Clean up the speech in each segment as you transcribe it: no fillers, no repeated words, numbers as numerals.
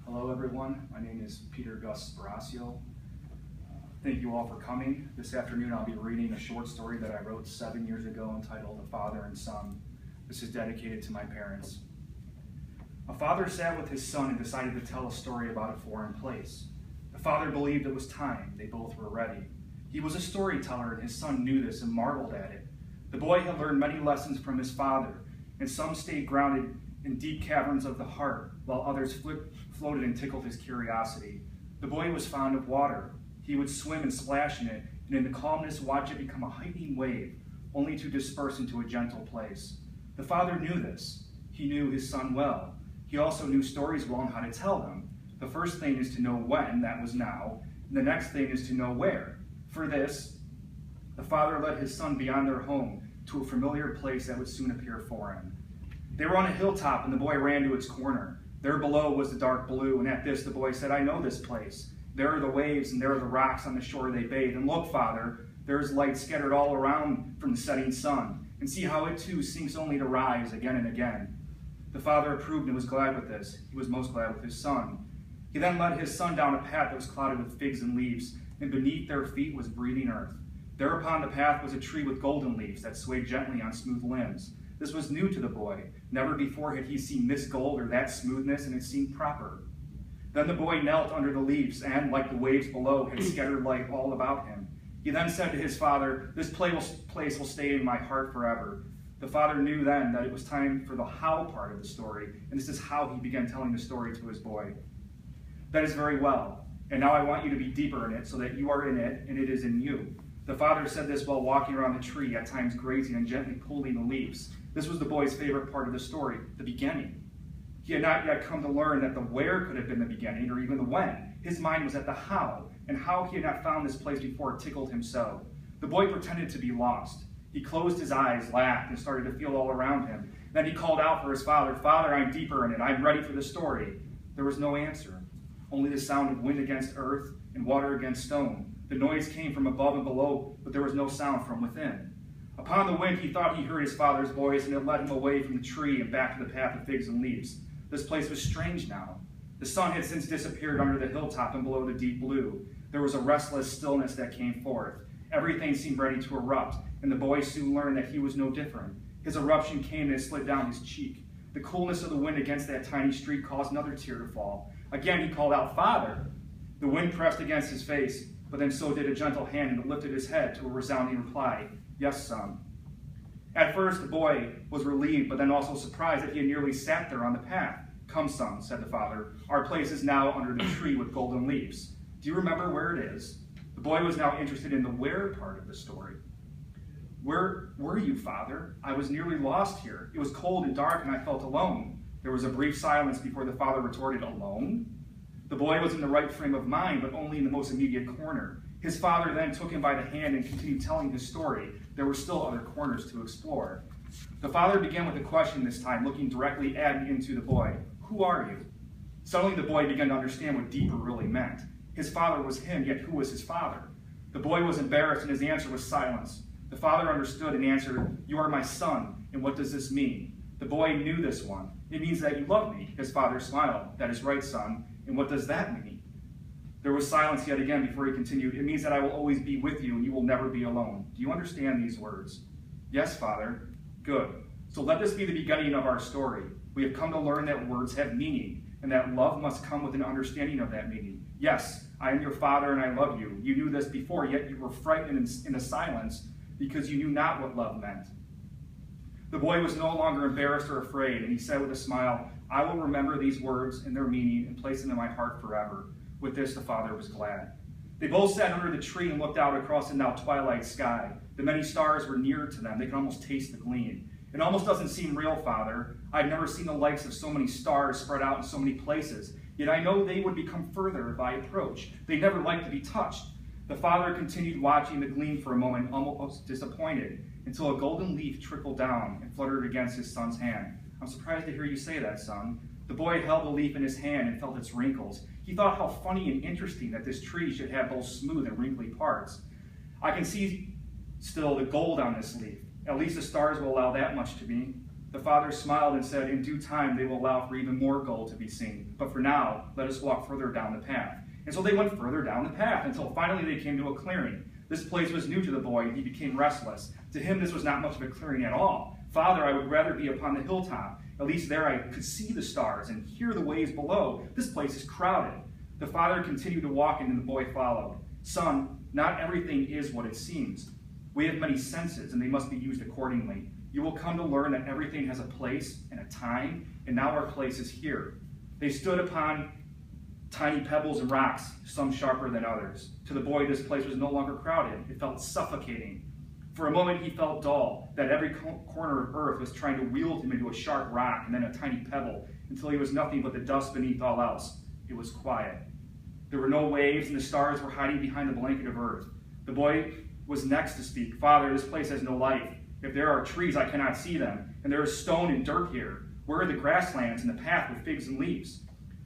Hello everyone, my name is Peter Gus, Sparacio. Thank you all for coming. This afternoon I'll be reading a short story that I wrote 7 years ago entitled A Father and Son. This is dedicated to my parents. A father sat with his son and decided to tell a story about a foreign place. The father believed it was time. They both were ready. He was a storyteller and his son knew this and marveled at it. The boy had learned many lessons from his father, and some stayed grounded in deep caverns of the heart, while others floated and tickled his curiosity. The boy was fond of water. He would swim and splash in it, and in the calmness watch it become a heightening wave, only to disperse into a gentle place. The father knew this. He knew his son well. He also knew stories well and how to tell them. The first thing is to know when, that was now, and the next thing is to know where. For this, the father led his son beyond their home to a familiar place that would soon appear foreign. They were on a hilltop, and the boy ran to its corner. There below was the dark blue, and at this the boy said, "I know this place. There are the waves, and there are the rocks on the shore they bathe. And look, Father, there is light scattered all around from the setting sun. And see how it too sinks only to rise again and again." The father approved and was glad with this. He was most glad with his son. He then led his son down a path that was clouded with figs and leaves, and beneath their feet was breathing earth. There upon the path was a tree with golden leaves that swayed gently on smooth limbs. This was new to the boy. Never before had he seen this gold or that smoothness, and it seemed proper. Then the boy knelt under the leaves, and, like the waves below, had scattered light all about him. He then said to his father, "This place will stay in my heart forever." The father knew then that it was time for the how part of the story, and this is how he began telling the story to his boy. "That is very well, and now I want you to be deeper in it, so that you are in it, and it is in you." The father said this while walking around the tree, at times grazing and gently pulling the leaves. This was the boy's favorite part of the story, the beginning. He had not yet come to learn that the where could have been the beginning, or even the when. His mind was at the how, and how he had not found this place before tickled him so. The boy pretended to be lost. He closed his eyes, laughed, and started to feel all around him. Then he called out for his father, "Father, I'm deeper in it. I'm ready for the story." There was no answer, only the sound of wind against earth and water against stone. The noise came from above and below, but there was no sound from within. Upon the wind, he thought he heard his father's voice, and it led him away from the tree and back to the path of figs and leaves. This place was strange now. The sun had since disappeared under the hilltop and below the deep blue. There was a restless stillness that came forth. Everything seemed ready to erupt, and the boy soon learned that he was no different. His eruption came and it slid down his cheek. The coolness of the wind against that tiny street caused another tear to fall. Again he called out, "Father!" The wind pressed against his face, but then so did a gentle hand, and it lifted his head to a resounding reply, "Yes, son." At first the boy was relieved, but then also surprised that he had nearly sat there on the path. "Come, son," said the father. "Our place is now under the tree with golden leaves. Do you remember where it is?" The boy was now interested in the where part of the story. "Where were you, Father? I was nearly lost here. It was cold and dark, and I felt alone." There was a brief silence before the father retorted, "Alone?" The boy was in the right frame of mind, but only in the most immediate corner. His father then took him by the hand and continued telling his story. There were still other corners to explore. The father began with a question this time, looking directly at and into the boy. "Who are you?" Suddenly the boy began to understand what deeper really meant. His father was him, yet who was his father? The boy was embarrassed, and his answer was silence. The father understood and answered, "You are my son, and what does this mean?" The boy knew this one. "It means that you love me." His father smiled. "That is right, son. And what does that mean?" There was silence yet again before he continued. "It means that I will always be with you, and you will never be alone. Do you understand these words?" "Yes, Father." "Good. So let this be the beginning of our story. We have come to learn that words have meaning, and that love must come with an understanding of that meaning. Yes, I am your father, and I love you. You knew this before, yet you were frightened in the silence because you knew not what love meant." The boy was no longer embarrassed or afraid, and he said with a smile, "I will remember these words and their meaning and place them in my heart forever." With this, the father was glad. They both sat under the tree and looked out across the now twilight sky. The many stars were near to them. They could almost taste the gleam. "It almost doesn't seem real, Father. I've never seen the likes of so many stars spread out in so many places. Yet I know they would become further if I approach. They never like to be touched." The father continued watching the gleam for a moment, almost disappointed, until a golden leaf trickled down and fluttered against his son's hand. "I'm surprised to hear you say that, son." The boy held the leaf in his hand and felt its wrinkles. He thought how funny and interesting that this tree should have both smooth and wrinkly parts. "I can see still the gold on this leaf. At least the stars will allow that much to me." The father smiled and said, "In due time they will allow for even more gold to be seen. But for now, let us walk further down the path." And so they went further down the path until finally they came to a clearing. This place was new to the boy, and he became restless. To him, this was not much of a clearing at all. "Father, I would rather be upon the hilltop. At least there I could see the stars and hear the waves below. This place is crowded." The father continued to walk, and the boy followed. "Son, not everything is what it seems. We have many senses, and they must be used accordingly. You will come to learn that everything has a place and a time, and now our place is here." They stood upon tiny pebbles and rocks, some sharper than others. To the boy, this place was no longer crowded. It felt suffocating. For a moment, he felt dull, that every corner of earth was trying to wield him into a sharp rock and then a tiny pebble, until he was nothing but the dust beneath all else. It was quiet. There were no waves, and the stars were hiding behind the blanket of earth. The boy was next to speak. "Father, this place has no life. If there are trees, I cannot see them, and there is stone and dirt here. Where are the grasslands and the path with figs and leaves?"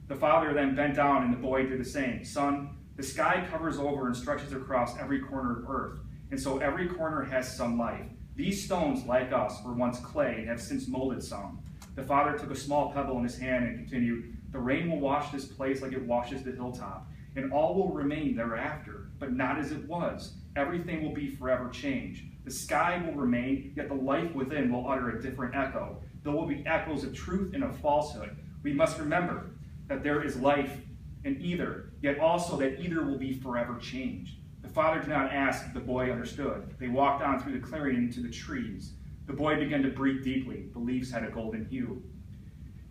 The father then bent down, and the boy did the same. "Son, the sky covers over and stretches across every corner of earth, and so every corner has some life. These stones, like us, were once clay and have since molded some." The father took a small pebble in his hand and continued, "The rain will wash this place like it washes the hilltop, and all will remain thereafter, but not as it was. Everything will be forever changed. The sky will remain, yet the life within will utter a different echo. There will be echoes of truth and of falsehood. We must remember that there is life in either, yet also that either will be forever changed." The father did not ask if the boy understood. They walked on through the clearing into the trees. The boy began to breathe deeply. The leaves had a golden hue.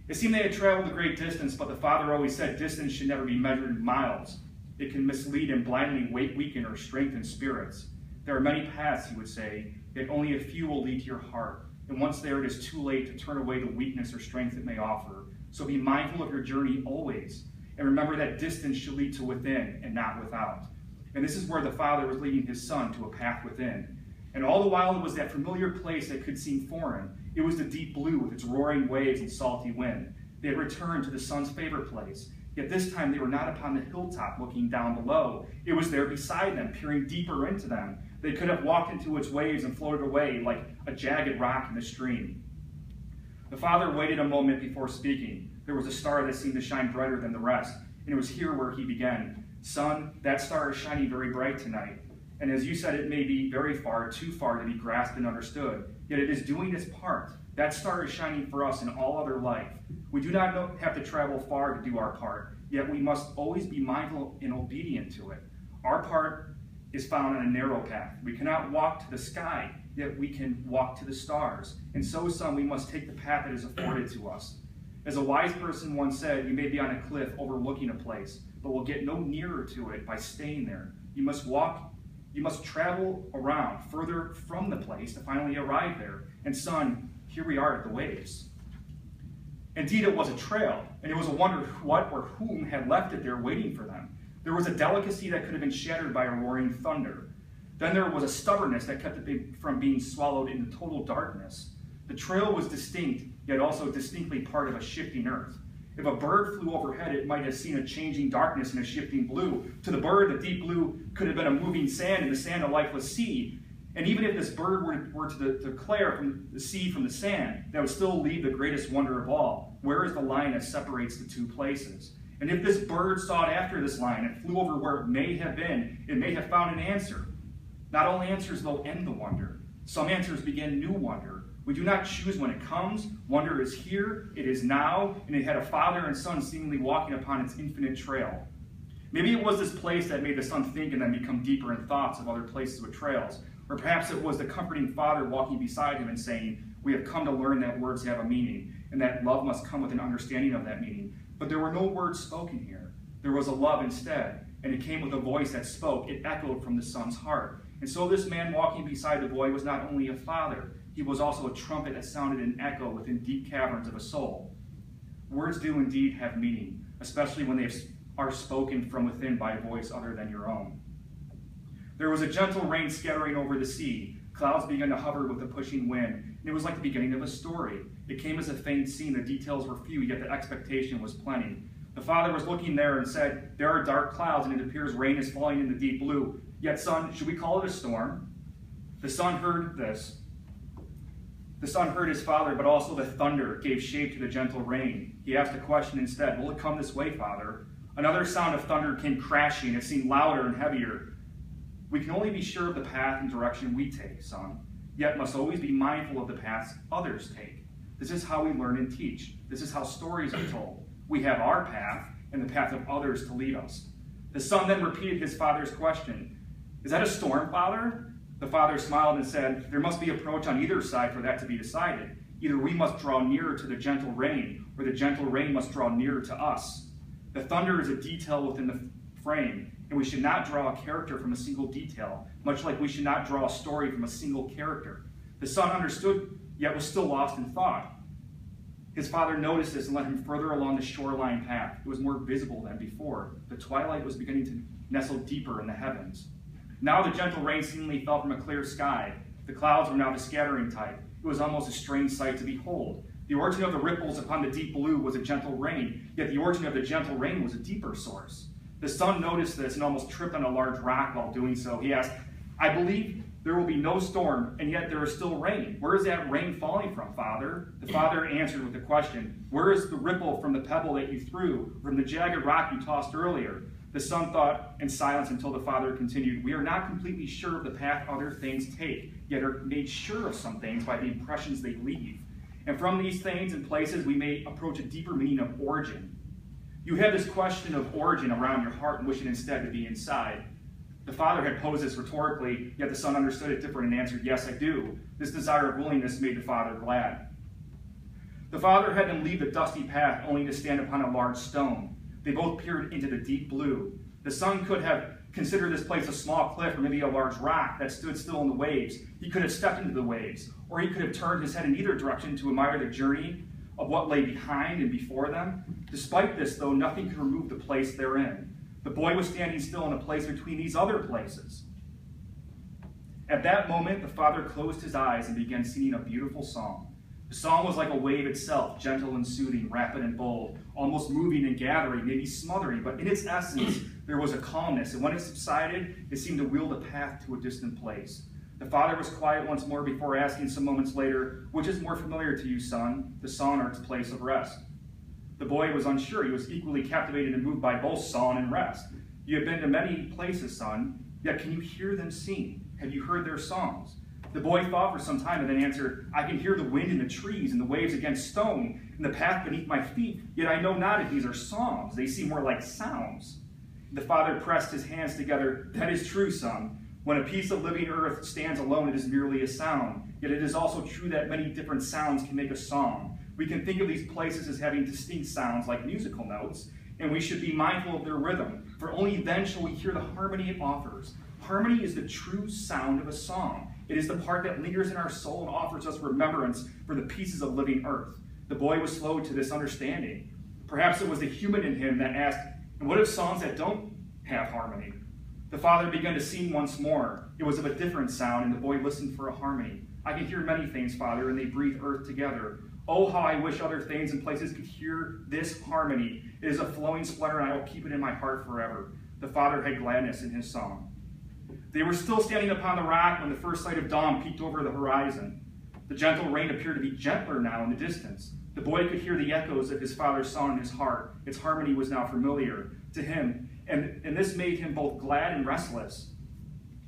It seemed they had traveled a great distance, but the father always said distance should never be measured in miles. It can mislead and blindly weaken or strengthen spirits. There are many paths, he would say, yet only a few will lead to your heart. And once there, it is too late to turn away the weakness or strength it may offer. So be mindful of your journey always. And remember that distance should lead to within and not without. And this is where the father was leading his son, to a path within. And all the while it was that familiar place that could seem foreign. It was the deep blue with its roaring waves and salty wind. They had returned to the son's favorite place. Yet this time they were not upon the hilltop looking down below. It was there beside them, peering deeper into them. They could have walked into its waves and floated away like a jagged rock in the stream. The father waited a moment before speaking. There was a star that seemed to shine brighter than the rest, and it was here where he began. "Son, that star is shining very bright tonight. And as you said, it may be very far, too far to be grasped and understood. Yet it is doing its part. That star is shining for us in all other life. We do not have to travel far to do our part, yet we must always be mindful and obedient to it. Our part is found on a narrow path. We cannot walk to the sky, yet we can walk to the stars. And so, son, we must take the path that is afforded to us. As a wise person once said, you may be on a cliff overlooking a place, but will get no nearer to it by staying there. You must travel around further from the place to finally arrive there. And son, here we are at the waves." Indeed, it was a trail, and it was a wonder what or whom had left it there waiting for them. There was a delicacy that could have been shattered by a roaring thunder. Then there was a stubbornness that kept it from being swallowed into total darkness. The trail was distinct, yet also distinctly part of a shifting earth. If a bird flew overhead, it might have seen a changing darkness and a shifting blue. To the bird, the deep blue could have been a moving sand, and the sand a lifeless sea. And even if this bird were to declare from the sea from the sand, that would still leave the greatest wonder of all. Where is the line that separates the two places? And if this bird sought after this line and flew over where it may have been, it may have found an answer. Not all answers, though, end the wonder. Some answers begin new wonder. We do not choose when it comes. Wonder is here, it is now, and it had a father and son seemingly walking upon its infinite trail. Maybe it was this place that made the son think and then become deeper in thoughts of other places with trails. Or perhaps it was the comforting father walking beside him and saying, "We have come to learn that words have a meaning, and that love must come with an understanding of that meaning." But there were no words spoken here. There was a love instead, and it came with a voice that spoke. It echoed from the son's heart. And so this man walking beside the boy was not only a father, he was also a trumpet that sounded an echo within deep caverns of a soul. Words do indeed have meaning, especially when they are spoken from within by a voice other than your own. There was a gentle rain scattering over the sea. Clouds began to hover with the pushing wind, and it was like the beginning of a story. It came as a faint scene. The details were few, yet the expectation was plenty. The father was looking there and said, "There are dark clouds, and it appears rain is falling in the deep blue. Yet, son, should we call it a storm?" The son heard this. The son heard his father, but also the thunder gave shape to the gentle rain. He asked a question instead, "Will it come this way, Father?" Another sound of thunder came crashing. It seemed louder and heavier. "We can only be sure of the path and direction we take, son, yet must always be mindful of the paths others take. This is how we learn and teach. This is how stories are told. We have our path and the path of others to lead us." The son then repeated his father's question. "Is that a storm, Father?" The father smiled and said, "There must be approach on either side for that to be decided. Either we must draw nearer to the gentle rain, or the gentle rain must draw nearer to us. The thunder is a detail within the frame, and we should not draw a character from a single detail, much like we should not draw a story from a single character." The son understood, yet was still lost in thought. His father noticed this and led him further along the shoreline path. It was more visible than before. The twilight was beginning to nestle deeper in the heavens. Now the gentle rain seemingly fell from a clear sky. The clouds were now the scattering type. It was almost a strange sight to behold. The origin of the ripples upon the deep blue was a gentle rain, yet the origin of the gentle rain was a deeper source. The son noticed this and almost tripped on a large rock while doing so. He asked, "I believe there will be no storm, and yet there is still rain. Where is that rain falling from, Father?" The father answered with the question, "Where is the ripple from the pebble that you threw, from the jagged rock you tossed earlier?" The son thought in silence until the father continued, "We are not completely sure of the path other things take, yet are made sure of some things by the impressions they leave. And from these things and places we may approach a deeper meaning of origin. You have this question of origin around your heart and wish it instead to be inside." The father had posed this rhetorically, yet the son understood it different and answered, "Yes, I do." This desire of willingness made the father glad. The father had them leave the dusty path only to stand upon a large stone. They both peered into the deep blue. The son could have considered this place a small cliff or maybe a large rock that stood still in the waves. He could have stepped into the waves, or he could have turned his head in either direction to admire the journey of what lay behind and before them. Despite this, though, nothing could remove the place they're in. The boy was standing still in a place between these other places. At that moment, the father closed his eyes and began singing a beautiful song. The song was like a wave itself, gentle and soothing, rapid and bold, almost moving and gathering, maybe smothering, but in its essence, there was a calmness, and when it subsided, it seemed to wield a path to a distant place. The father was quiet once more before asking some moments later, "Which is more familiar to you, son, the song or its place of rest?" The boy was unsure. He was equally captivated and moved by both song and rest. "You have been to many places, son, yet can you hear them sing? Have you heard their songs?" The boy thought for some time and then answered, "I can hear the wind in the trees and the waves against stone and the path beneath my feet, yet I know not if these are songs. They seem more like sounds." The father pressed his hands together. "That is true, son. When a piece of living earth stands alone, it is merely a sound. Yet it is also true that many different sounds can make a song. We can think of these places as having distinct sounds like musical notes, and we should be mindful of their rhythm, for only then shall we hear the harmony it offers. Harmony is the true sound of a song. It is the part that lingers in our soul and offers us remembrance for the pieces of living earth." The boy was slow to this understanding. Perhaps it was the human in him that asked, "And what of songs that don't have harmony?" The father began to sing once more. It was of a different sound, and the boy listened for a harmony. "I can hear many things, Father, and they breathe earth together. Oh, how I wish other things and places could hear this harmony. It is a flowing splendor, and I will keep it in my heart forever." The father had gladness in his song. They were still standing upon the rock when the first light of dawn peeked over the horizon. The gentle rain appeared to be gentler now in the distance. The boy could hear the echoes of his father's song in his heart. Its harmony was now familiar to him, and this made him both glad and restless.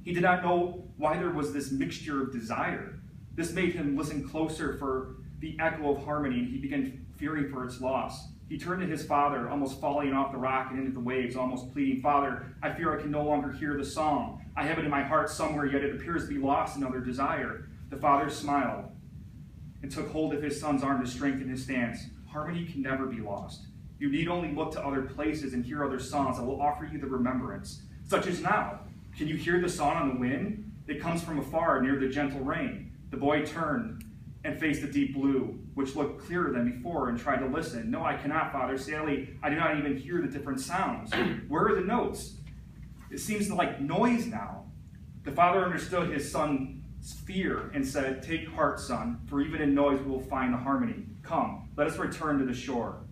He did not know why there was this mixture of desire. This made him listen closer for the echo of harmony, and he began fearing for its loss. He turned to his father, almost falling off the rock and into the waves, almost pleading, "Father, I fear I can no longer hear the song. I have it in my heart somewhere, yet it appears to be lost in other desire." The father smiled and took hold of his son's arm to strengthen his stance. "Harmony can never be lost. You need only look to other places and hear other songs that will offer you the remembrance, such as now. Can you hear the song on the wind? It comes from afar, near the gentle rain." The boy turned and faced the deep blue, which looked clearer than before, and tried to listen. "No, I cannot, Father. Sadly, I do not even hear the different sounds. Where are the notes? It seems like noise now." The father understood his son's fear and said, "Take heart, son, for even in noise we will find the harmony. Come, let us return to the shore."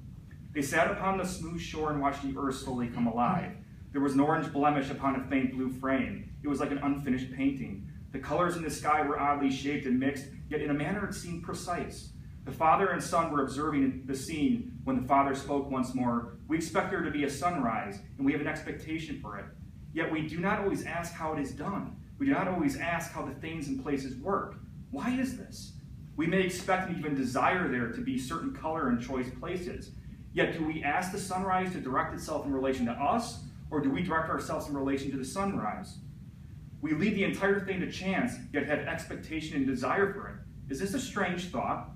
They sat upon the smooth shore and watched the earth slowly come alive. There was an orange blemish upon a faint blue frame. It was like an unfinished painting. The colors in the sky were oddly shaped and mixed, yet in a manner it seemed precise. The father and son were observing the scene when the father spoke once more. We expect there to be a sunrise, and we have an expectation for it. Yet we do not always ask how it is done. We do not always ask how the things and places work. Why is this? We may expect and even desire there to be certain color and choice places. Yet do we ask the sunrise to direct itself in relation to us, or do we direct ourselves in relation to the sunrise? We leave the entire thing to chance, yet have expectation and desire for it. Is this a strange thought?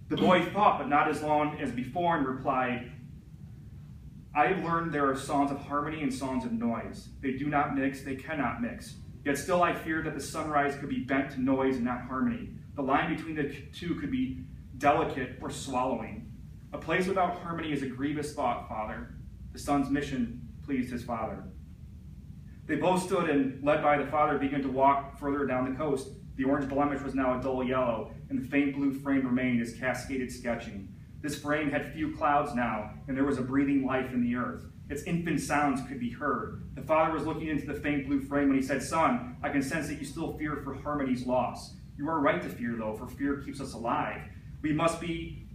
The boy thought, but not as long as before, and replied, I have learned there are songs of harmony and songs of noise. They do not mix, they cannot mix. Yet still I fear that the sunrise could be bent to noise and not harmony. The line between the two could be delicate or swallowing. A place without harmony is a grievous thought, Father. The son's mission pleased his father. They both stood and, led by the father, began to walk further down the coast. The orange blemish was now a dull yellow, and the faint blue frame remained as cascaded sketching. This frame had few clouds now, and there was a breathing life in the earth. Its infant sounds could be heard. The father was looking into the faint blue frame when he said, Son, I can sense that you still fear for harmony's loss. You are right to fear, though, for fear keeps us alive. We must be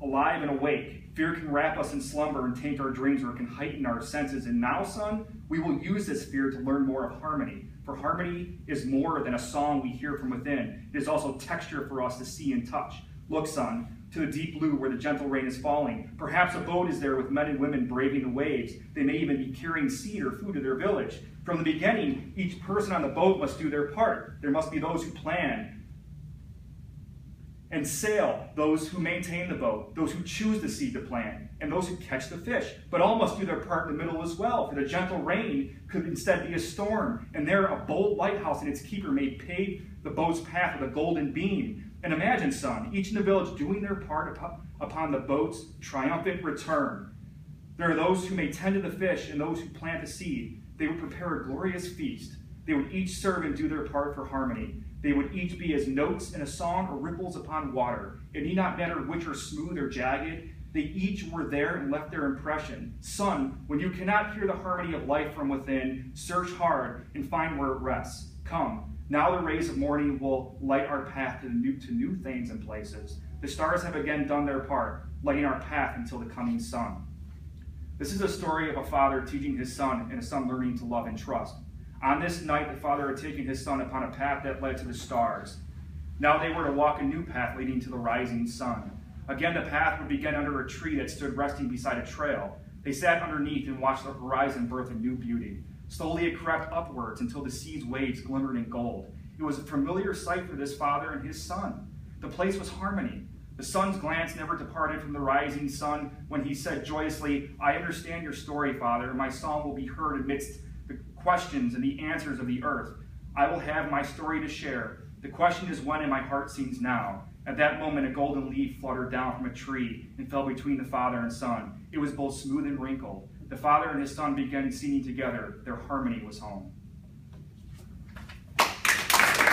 alive and awake. Fear can wrap us in slumber and taint our dreams, or it can heighten our senses. And now, son, we will use this fear to learn more of harmony. For harmony is more than a song we hear from within. It is also texture for us to see and touch. Look, son, to the deep blue where the gentle rain is falling. Perhaps a boat is there with men and women braving the waves. They may even be carrying seed or food to their village. From the beginning, each person on the boat must do their part. There must be those who plan and sail, those who maintain the boat, those who choose the seed to plant, and those who catch the fish. But all must do their part in the middle as well, for the gentle rain could instead be a storm, and there a bold lighthouse and its keeper may pave the boat's path with a golden beam. And imagine, son, each in the village doing their part upon the boat's triumphant return. There are those who may tend to the fish and those who plant the seed. They would prepare a glorious feast. They would each serve and do their part for harmony. They would each be as notes in a song or ripples upon water. It need not matter which are smooth or jagged. They each were there and left their impression. Son, when you cannot hear the harmony of life from within, search hard and find where it rests. Come, now the rays of morning will light our path to new things and places. The stars have again done their part, lighting our path until the coming sun. This is a story of a father teaching his son and a son learning to love and trust. On this night, the father had taken his son upon a path that led to the stars. Now they were to walk a new path leading to the rising sun. Again, the path would begin under a tree that stood resting beside a trail. They sat underneath and watched the horizon birth a new beauty. Slowly it crept upwards until the sea's waves glimmered in gold. It was a familiar sight for this father and his son. The place was harmony. The son's glance never departed from the rising sun when he said joyously, I understand your story, Father, and my song will be heard amidst the questions and the answers of the earth. I will have my story to share. The question is when, and my heart sings now. At that moment, a golden leaf fluttered down from a tree and fell between the father and son. It was both smooth and wrinkled. The father and his son began singing together. Their harmony was home.